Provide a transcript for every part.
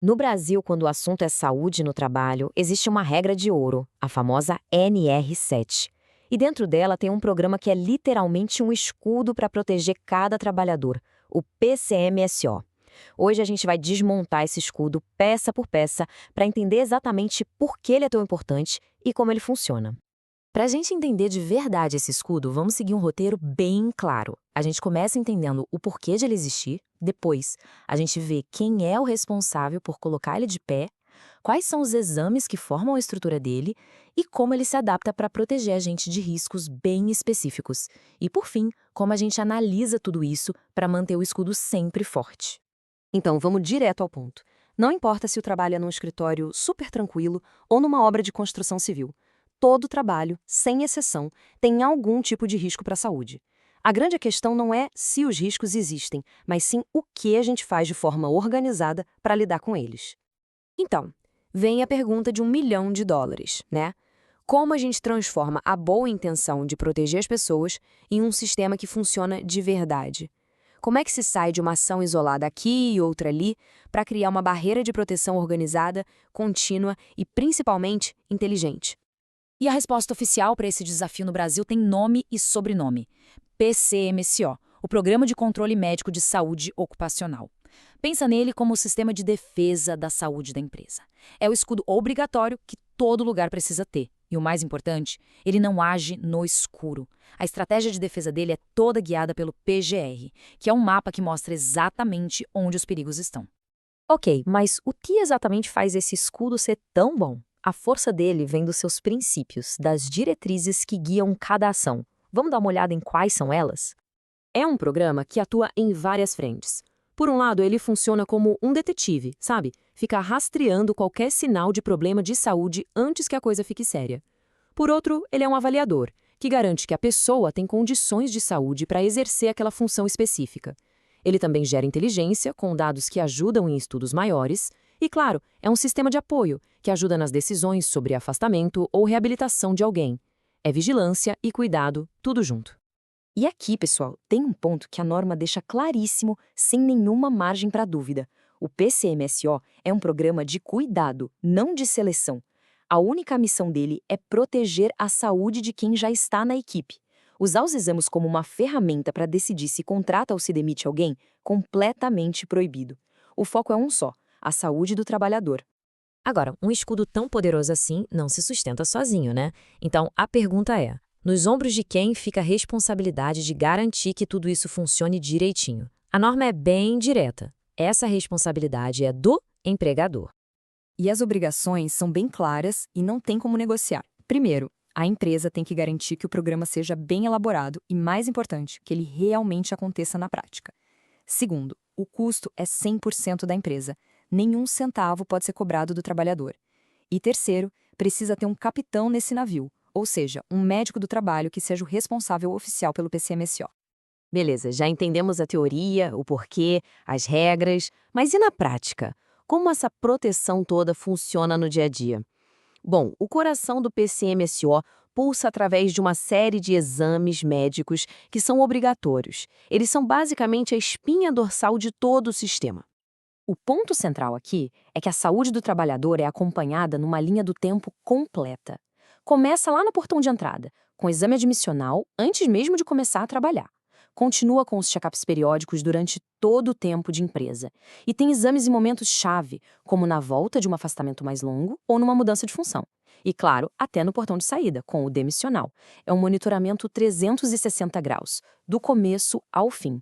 No Brasil, quando o assunto é saúde no trabalho, existe uma regra de ouro, a famosa NR7. E dentro dela tem um programa que é literalmente um escudo para proteger cada trabalhador, o PCMSO. Hoje a gente vai desmontar esse escudo peça por peça para entender exatamente por que ele é tão importante e como ele funciona. Para a gente entender de verdade esse escudo, vamos seguir um roteiro bem claro. A gente começa entendendo o porquê de ele existir, depois a gente vê quem é o responsável por colocar ele de pé, quais são os exames que formam a estrutura dele e como ele se adapta para proteger a gente de riscos bem específicos. E por fim, como a gente analisa tudo isso para manter o escudo sempre forte. Então, vamos direto ao ponto. Não importa se o trabalho é num escritório super tranquilo ou numa obra de construção civil. Todo trabalho, sem exceção, tem algum tipo de risco para a saúde. A grande questão não é se os riscos existem, mas sim o que a gente faz de forma organizada para lidar com eles. Então, vem a pergunta de US$ 1 milhão, né? Como a gente transforma a boa intenção de proteger as pessoas em um sistema que funciona de verdade? Como é que se sai de uma ação isolada aqui e outra ali para criar uma barreira de proteção organizada, contínua e, principalmente, inteligente? E a resposta oficial para esse desafio no Brasil tem nome e sobrenome: PCMSO, o Programa de Controle Médico de Saúde Ocupacional. Pensa nele como o sistema de defesa da saúde da empresa. É o escudo obrigatório que todo lugar precisa ter. E o mais importante, ele não age no escuro. A estratégia de defesa dele é toda guiada pelo PGR, que é um mapa que mostra exatamente onde os perigos estão. Ok, mas o que exatamente faz esse escudo ser tão bom? A força dele vem dos seus princípios, das diretrizes que guiam cada ação. Vamos dar uma olhada em quais são elas? É um programa que atua em várias frentes. Por um lado, ele funciona como um detetive, sabe? Fica rastreando qualquer sinal de problema de saúde antes que a coisa fique séria. Por outro, ele é um avaliador, que garante que a pessoa tem condições de saúde para exercer aquela função específica. Ele também gera inteligência, com dados que ajudam em estudos maiores. E, claro, é um sistema de apoio, que ajuda nas decisões sobre afastamento ou reabilitação de alguém. É vigilância e cuidado, tudo junto. E aqui, pessoal, tem um ponto que a norma deixa claríssimo, sem nenhuma margem para dúvida. O PCMSO é um programa de cuidado, não de seleção. A única missão dele é proteger a saúde de quem já está na equipe. Usar os exames como uma ferramenta para decidir se contrata ou se demite alguém, completamente proibido. O foco é um só: a saúde do trabalhador. Agora, um escudo tão poderoso assim não se sustenta sozinho, né? Então, a pergunta é: nos ombros de quem fica a responsabilidade de garantir que tudo isso funcione direitinho? A norma é bem direta. Essa responsabilidade é do empregador. E as obrigações são bem claras e não tem como negociar. Primeiro, a empresa tem que garantir que o programa seja bem elaborado e, mais importante, que ele realmente aconteça na prática. Segundo, o custo é 100% da empresa. Nenhum centavo pode ser cobrado do trabalhador. E terceiro, precisa ter um capitão nesse navio, ou seja, um médico do trabalho que seja o responsável oficial pelo PCMSO. Beleza, já entendemos a teoria, o porquê, as regras, mas e na prática? Como essa proteção toda funciona no dia a dia? Bom, o coração do PCMSO pulsa através de uma série de exames médicos que são obrigatórios. Eles são basicamente a espinha dorsal de todo o sistema. O ponto central aqui é que a saúde do trabalhador é acompanhada numa linha do tempo completa. Começa lá no portão de entrada, com o exame admissional, antes mesmo de começar a trabalhar. Continua com os check-ups periódicos durante todo o tempo de empresa. E tem exames em momentos-chave, como na volta de um afastamento mais longo ou numa mudança de função. E, claro, até no portão de saída, com o demissional. É um monitoramento 360 graus, do começo ao fim.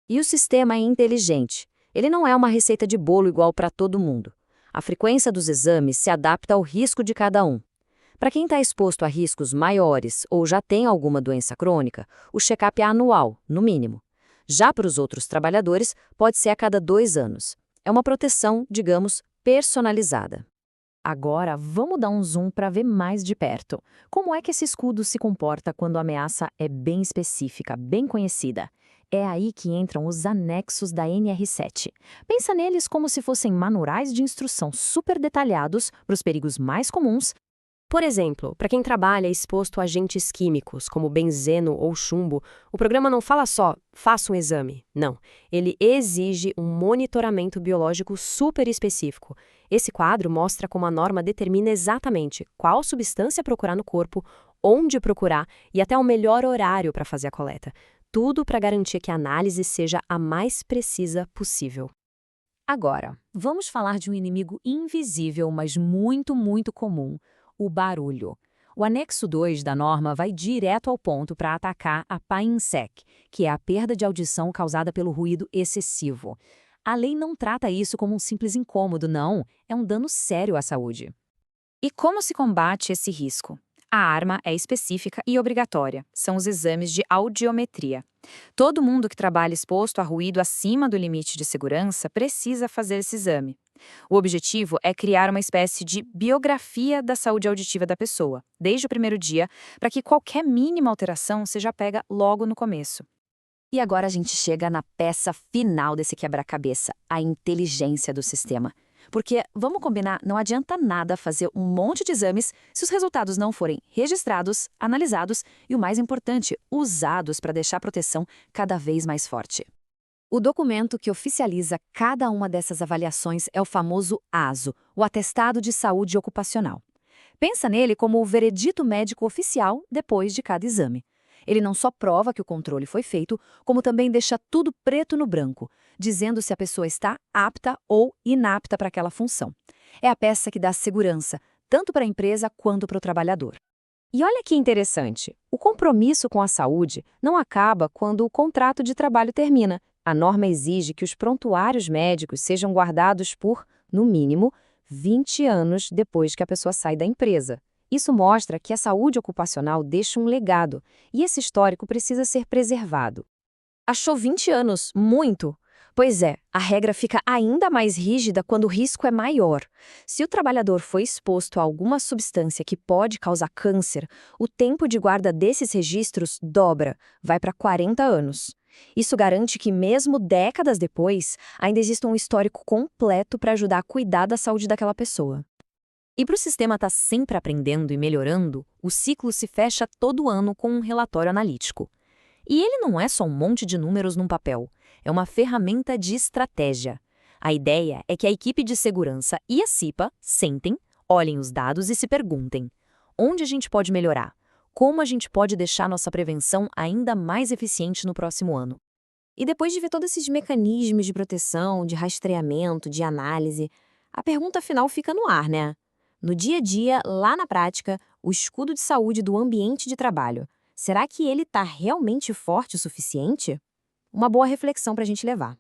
E o sistema é inteligente. Ele não é uma receita de bolo igual para todo mundo. A frequência dos exames se adapta ao risco de cada um. Para quem está exposto a riscos maiores ou já tem alguma doença crônica, o check-up é anual, no mínimo. Já para os outros trabalhadores, pode ser a cada 2 anos. É uma proteção, digamos, personalizada. Agora, vamos dar um zoom para ver mais de perto. Como é que esse escudo se comporta quando a ameaça é bem específica, bem conhecida? É aí que entram os anexos da NR7. Pensa neles como se fossem manuais de instrução super detalhados para os perigos mais comuns Por exemplo, para quem trabalha exposto a agentes químicos, como benzeno ou chumbo, o programa não fala só, faça um exame. Não, ele exige um monitoramento biológico super específico. Esse quadro mostra como a norma determina exatamente qual substância procurar no corpo, onde procurar e até o melhor horário para fazer a coleta. Tudo para garantir que a análise seja a mais precisa possível. Agora, vamos falar de um inimigo invisível, mas muito, muito comum: o barulho. O anexo 2 da norma vai direto ao ponto para atacar a PAINSEC, que é a perda de audição causada pelo ruído excessivo. A lei não trata isso como um simples incômodo, não. É um dano sério à saúde. E como se combate esse risco? A arma é específica e obrigatória. São os exames de audiometria. Todo mundo que trabalha exposto a ruído acima do limite de segurança precisa fazer esse exame. O objetivo é criar uma espécie de biografia da saúde auditiva da pessoa, desde o primeiro dia, para que qualquer mínima alteração seja pega logo no começo. E agora a gente chega na peça final desse quebra-cabeça, a inteligência do sistema. Porque, vamos combinar, não adianta nada fazer um monte de exames se os resultados não forem registrados, analisados e, o mais importante, usados para deixar a proteção cada vez mais forte. O documento que oficializa cada uma dessas avaliações é o famoso ASO, o Atestado de Saúde Ocupacional. Pensa nele como o veredito médico oficial depois de cada exame. Ele não só prova que o controle foi feito, como também deixa tudo preto no branco, dizendo se a pessoa está apta ou inapta para aquela função. É a peça que dá segurança, tanto para a empresa quanto para o trabalhador. E olha que interessante, o compromisso com a saúde não acaba quando o contrato de trabalho termina. A norma exige que os prontuários médicos sejam guardados por, no mínimo, 20 anos depois que a pessoa sai da empresa. Isso mostra que a saúde ocupacional deixa um legado, e esse histórico precisa ser preservado. Achou 20 anos? Muito! Pois é, a regra fica ainda mais rígida quando o risco é maior. Se o trabalhador foi exposto a alguma substância que pode causar câncer, o tempo de guarda desses registros dobra, vai para 40 anos. Isso garante que, mesmo décadas depois, ainda exista um histórico completo para ajudar a cuidar da saúde daquela pessoa. E para o sistema estar sempre aprendendo e melhorando, o ciclo se fecha todo ano com um relatório analítico. E ele não é só um monte de números num papel, é uma ferramenta de estratégia. A ideia é que a equipe de segurança e a CIPA sentem, olhem os dados e se perguntem: onde a gente pode melhorar? Como a gente pode deixar nossa prevenção ainda mais eficiente no próximo ano? E depois de ver todos esses mecanismos de proteção, de rastreamento, de análise, a pergunta final fica no ar, né? No dia a dia, lá na prática, o escudo de saúde do ambiente de trabalho, será que ele está realmente forte o suficiente? Uma boa reflexão para a gente levar.